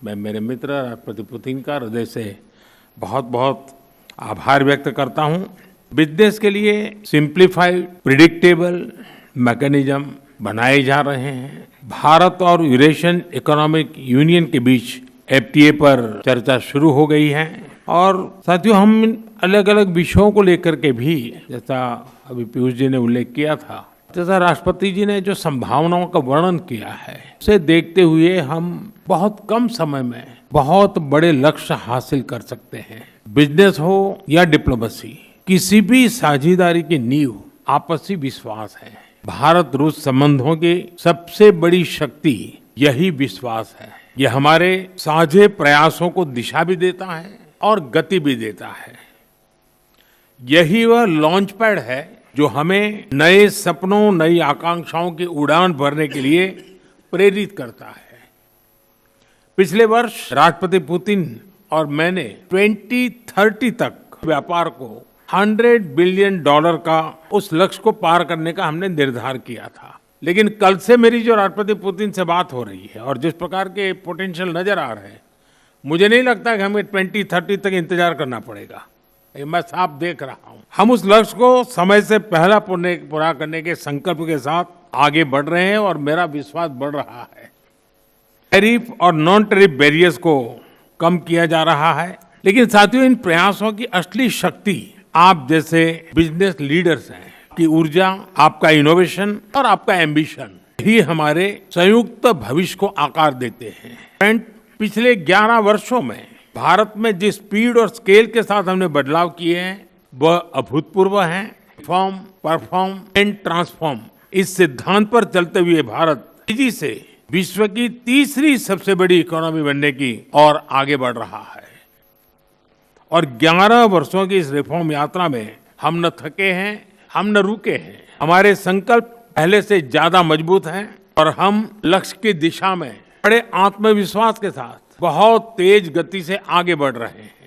मैं मेरे मित्र राष्ट्रपति पुतिन का हृदय से बहुत बहुत आभार व्यक्त करता हूं। बिजनेस के लिए सिंप्लीफाइड प्रिडिक्टेबल मैकेनिज्म बनाए जा रहे हैं। भारत और यूरेशियन इकोनॉमिक यूनियन के बीच एफटीए पर चर्चा शुरू हो गई है और साथियों हम अलग अलग विषयों को लेकर के भी, जैसा अभी पीयूष जी ने उल्लेख किया था, जैसा राष्ट्रपति जी ने जो संभावनाओं का वर्णन किया है, उसे देखते हुए हम बहुत कम समय में बहुत बड़े लक्ष्य हासिल कर सकते हैं। बिजनेस हो या डिप्लोमेसी, किसी भी साझेदारी की नींव आपसी विश्वास है। भारत रूस संबंधों की सबसे बड़ी शक्ति यही विश्वास है। यह हमारे साझे प्रयासों को दिशा भी देता है और गति भी देता है। यही वह लॉन्च पैड है जो हमें नए सपनों, नई आकांक्षाओं की उड़ान भरने के लिए प्रेरित करता है। पिछले वर्ष राष्ट्रपति पुतिन और मैंने 2030 तक व्यापार को $100 बिलियन का उस लक्ष्य को पार करने का हमने निर्धार किया था। लेकिन कल से मेरी जो राष्ट्रपति पुतिन से बात हो रही है और जिस प्रकार के पोटेंशियल नजर आ रहे हैं, मुझे नहीं लगता कि हमें 2030 तक इंतजार करना पड़ेगा। ये मैं साफ देख रहा हूं। हम उस लक्ष्य को समय से पहला पूरा करने के संकल्प के साथ आगे बढ़ रहे हैं और मेरा विश्वास बढ़ रहा है। टैरिफ और नॉन टैरिफ बैरियर्स को कम किया जा रहा है, लेकिन साथियों इन प्रयासों की असली शक्ति आप जैसे बिजनेस लीडर्स हैं की ऊर्जा, आपका इनोवेशन और आपका एम्बिशन ही हमारे संयुक्त भविष्य को आकार देते हैं। पिछले 11 वर्षों में भारत में जिस स्पीड और स्केल के साथ हमने बदलाव किए हैं वह अभूतपूर्व हैं। रिफॉर्म, परफॉर्म एंड ट्रांसफॉर्म, इस सिद्धांत पर चलते हुए भारत तेजी से विश्व की तीसरी सबसे बड़ी इकोनॉमी बनने की और आगे बढ़ रहा है। और 11 वर्षों की इस रिफॉर्म यात्रा में हम न थके हैं, हम न रुके हैं। हमारे संकल्प पहले से ज्यादा मजबूत हैं और हम लक्ष्य की दिशा में बड़े आत्मविश्वास के साथ बहुत तेज गति से आगे बढ़ रहे हैं।